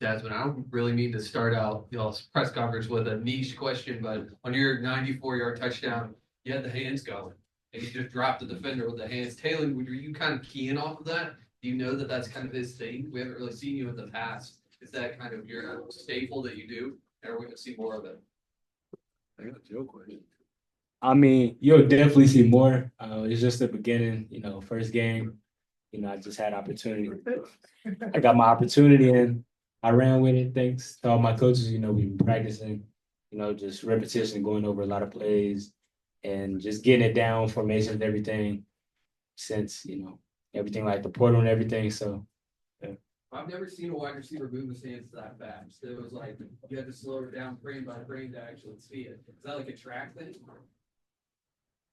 Dazmin, I don't really mean to start out y'all's press conference with a niche question, but on your 94-yard touchdown, you had the hands going, and you just dropped the defender with the hands. Taylen, were you kind of keying off of that? Do you know that that's kind of his thing? We haven't really seen you in the past. Is that kind of your staple that you do, or are we going to see more of it? I got your question. I mean, you'll definitely see more. It's just the beginning, first game. I just had opportunity. I got my opportunity and I ran with it. Thanks to all my coaches. We've been practicing, just repetition, going over a lot of plays and just getting it down, formations, everything since, everything like the portal and everything. So, yeah. I've never seen a wide receiver move his hands that fast. It was like you had to slow it down frame by frame to actually see it. Is that like a track thing?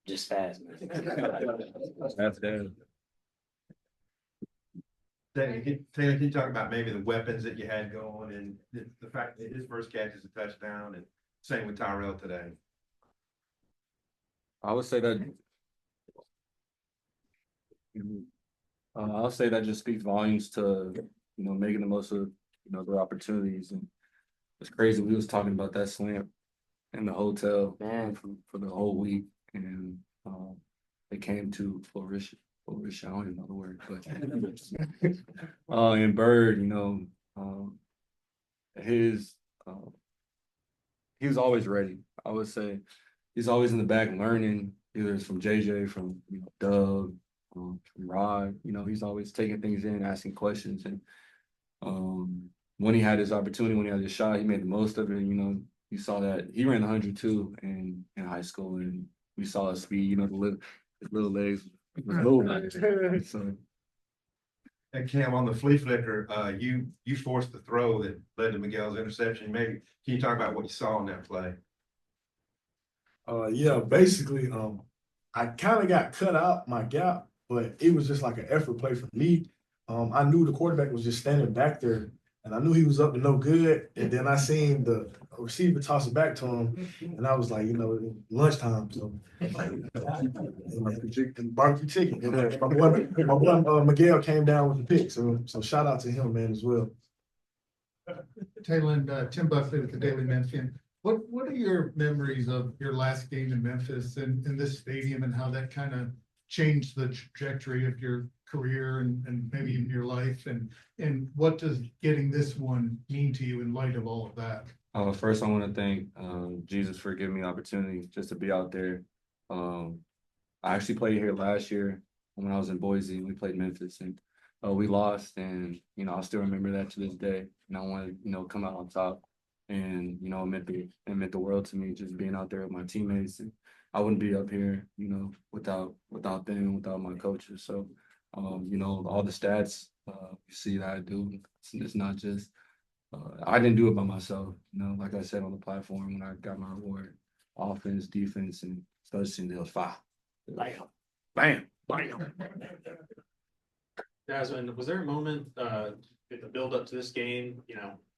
Just fast, man. That's good. Taylor, can you talk about maybe the weapons that you had going and the fact that his first catch is a touchdown, and same with Tyrell today? I would say that I'll say that just speaks volumes to making the most of their opportunities. And it's crazy. We was talking about that slant in the hotel, man, for the whole week, and it came to fruition. I don't even know the word, but and Bird, his he was always ready. I would say he's always in the back learning, either it's from JJ, from Doug, from Rod. He's always taking things in, asking questions, and when he had his opportunity, when he had his shot, he made the most of it. You saw that he ran 102 in high school, and we saw his speed. His little legs was moving. So. And Cam, on the flea flicker, you forced the throw that led to Miguel's interception. Maybe can you talk about what you saw in that play? Yeah, basically, I kind of got cut out my gap, but it was just like an effort play for me. I knew the quarterback was just standing back there, and I knew he was up to no good. And then I seen the receiver toss it back to him, and I was like, lunchtime. So, barbecue chicken. And my boy Miguel came down with the pick. So shout out to him, man, as well. Taylen, Tim Buckley with the Daily Memphian. What are your memories of your last game in Memphis and in this stadium, and how that kind of changed the trajectory of your career and maybe even your life, and what does getting this one mean to you in light of all of that? First, I want to thank Jesus for giving me the opportunity just to be out there. I actually played here last year when I was in Boise. We played Memphis, and we lost, and I still remember that to this day. And I want to come out on top, and it meant the world to me just being out there with my teammates. And I wouldn't be up here, without them, without my coaches. So, all the stats you see that I do, it's not just. I didn't do it by myself, like I said on the platform when I got my award, offense, defense, and special teams, it was five. Bam, bam, bam. Dazmin, was there a moment in the build up to this game,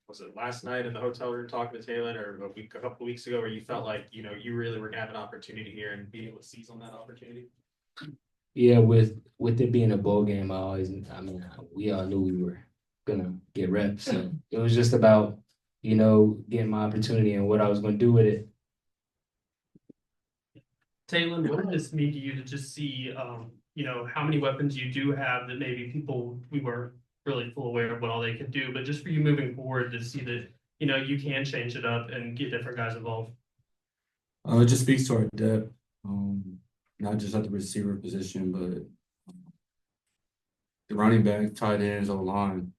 was it last night in the hotel room talking to Taylen, or a couple of weeks ago, where you felt like, you really were gonna have an opportunity here and be able to seize on that opportunity? Yeah, with it being a bowl game, we all knew we were gonna get reps. So it was just about, getting my opportunity and what I was gonna do with it. Taylen, what did this mean to you to just see, how many weapons you do have that maybe we weren't really full aware of what all they could do, but just for you moving forward to see that, you can change it up and get different guys involved? It just speaks to our depth, not just at the receiver position, but the running back, tight ends, O-line.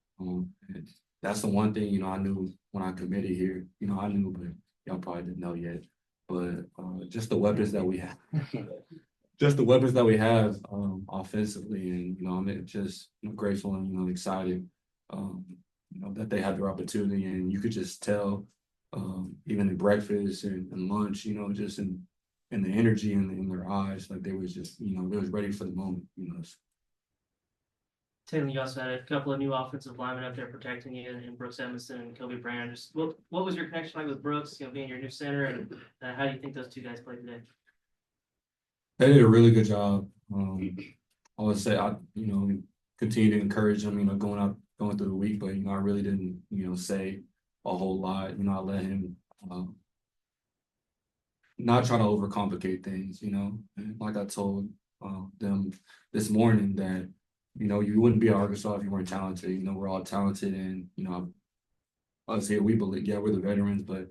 That's the one thing, I knew when I committed here. I knew, but y'all probably didn't know yet. But just the weapons that we have. Just the weapons that we have offensively, and I'm just grateful and excited, that they had their opportunity, and you could just tell, even in breakfast and lunch, just in the energy in their eyes, like they was just they was ready for the moment, Taylen, you also had a couple of new offensive linemen up there protecting you, and Brooks Emerson and Kobe Brown. Just what was your connection like with Brooks, being your new center, and how do you think those two guys played today? They did a really good job. I would say I continue to encourage them, going out going through the week, but I really didn't say a whole lot. I let him not try to overcomplicate things. And like I told them this morning that you wouldn't be at Arkansas if you weren't talented. We're all talented, and us here, we believe, yeah, we're the veterans, but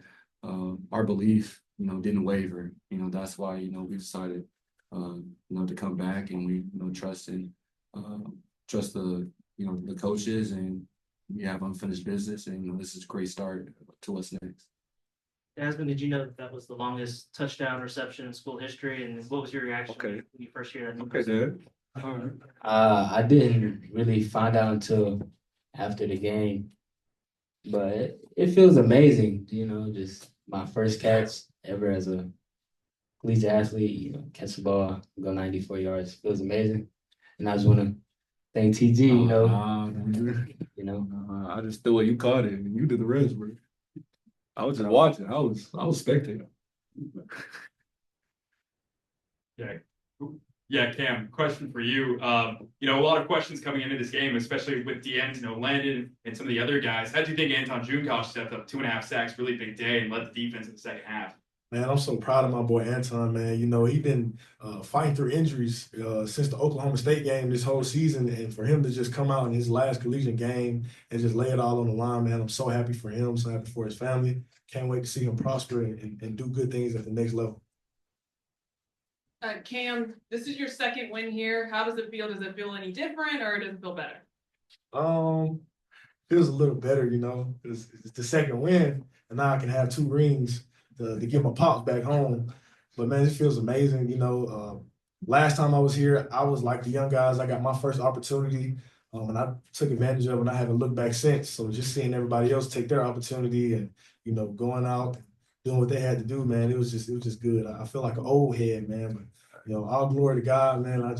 our belief, didn't waver. That's why, we decided, to come back, and we, trust the, the coaches, and we have unfinished business, and this is a great start to what's next. Dazmin, did you know that was the longest touchdown reception in school history? And what was your reaction Okay. when you first hear that? Okay, Dad. I didn't really find out until after the game, but it feels amazing, just my first catch ever as a collegiate athlete, catch the ball, go 94 yards, feels amazing. And I just want to thank TG, I just threw it, you caught it, and you did the rest, bro. I was just watching. I was spectating. Yeah, Cam, question for you. A lot of questions coming into this game, especially with D'Anton, Landon, and some of the other guys. How do you think Anton Junkosh stepped up 2.5 sacks, really big day, and led the defense in the second half? Man, I'm so proud of my boy Anton, man. He been fighting through injuries since the Oklahoma State game this whole season. And for him to just come out in his last collegiate game and just lay it all on the line, man, I'm so happy for him, so happy for his family. Can't wait to see him prosper and do good things at the next level. Cam, this is your second win here. How does it feel? Does it feel any different, or does it feel better? Feels a little better, It's the second win, and now I can have 2 rings to get my pops back home. But man, it feels amazing. Last time I was here, I was like the young guys. I got my first opportunity, and I took advantage of it, and I haven't looked back since. So just seeing everybody else take their opportunity and going out, doing what they had to do, man, it was just good. I feel like an old head, man. But all glory to God, man. I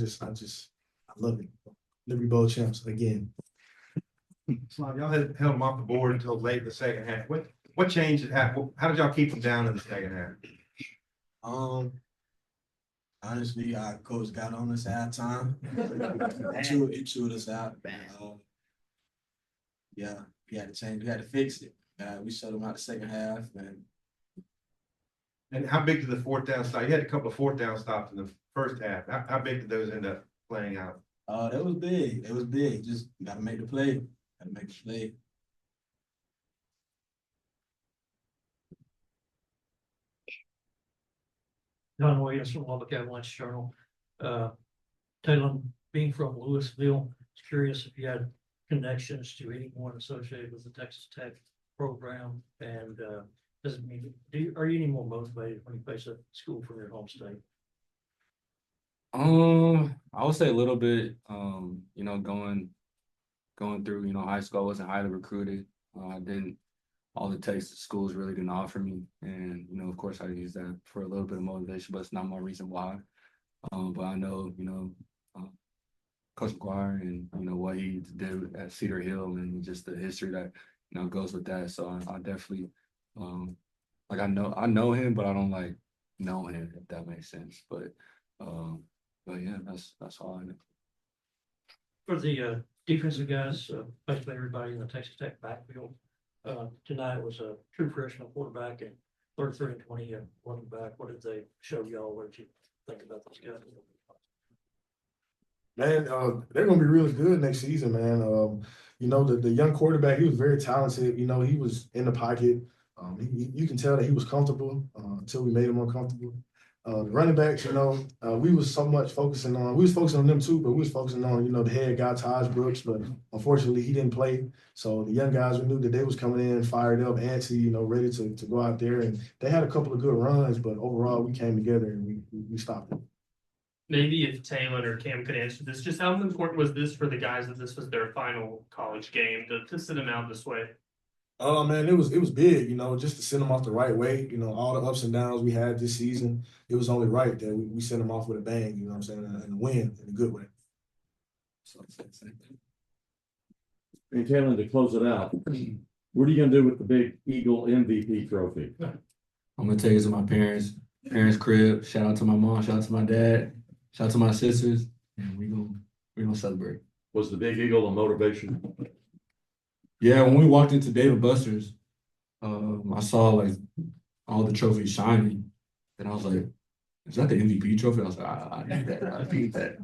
love it. Liberty Bowl champs again. So y'all had held them off the board until late in the second half. What changed? How did y'all keep them down in the second half? Honestly, our coach got on us at halftime. It chewed us out. Yeah, we had to change. We had to fix it. We shut them out the second half, And how big did the 4th down stop? You had a couple of 4th down stops in the first half. How big did those end up playing out? That was big. It was big. Just got to make the play. Got to make the play. Don Williams from Lubbock Avalanche Journal. Taylen, being from Louisville, I was curious if you had connections to anyone associated with the Texas Tech program, and does it mean are you any more motivated when you face a school from your home state? I would say a little bit. Going through high school, I wasn't highly recruited. I didn't. All the Texas schools really didn't offer me, and of course, I use that for a little bit of motivation, but it's not my reason why. But I know, Coach McGuire and what he did at Cedar Hill and just the history that goes with that. So I definitely I know him, but I don't know him, if that makes sense. But yeah, that's all I know. For the defensive guys, basically everybody in the Texas Tech backfield. Tonight was a true freshman quarterback and 33 and 20 running back. What did they show y'all? What did you think about those guys? Man, they're gonna be really good next season, man. The young quarterback, he was very talented. He was in the pocket. You can tell that he was comfortable until we made him uncomfortable. The running backs, we was focusing on them too, but we was focusing on, the head guy, Taj Brooks, but unfortunately he didn't play. So the young guys, we knew that they was coming in, fired up, antsy, ready to go out there. And they had a couple of good runs, but overall we came together and we stopped it. Maybe if Taylen or Cam could answer this, just how important was this for the guys that this was their final college game to sit them out this way? Man, it was big, just to send them off the right way. All the ups and downs we had this season, it was only right that we sent them off with a bang, you know what I'm saying, and a win in a good way. So, and Taylen, to close it out, what are you gonna do with the big Eagle MVP trophy? I'm gonna take it to my parents' crib. Shout out to my mom, shout out to my dad, shout out to my sisters, and we're gonna celebrate. Was the big Eagle a motivation? Yeah, when we walked into Dave & Buster's, I saw like all the trophies shining, and I was like, "Is that the MVP trophy?" I was like, "I need that. I need that."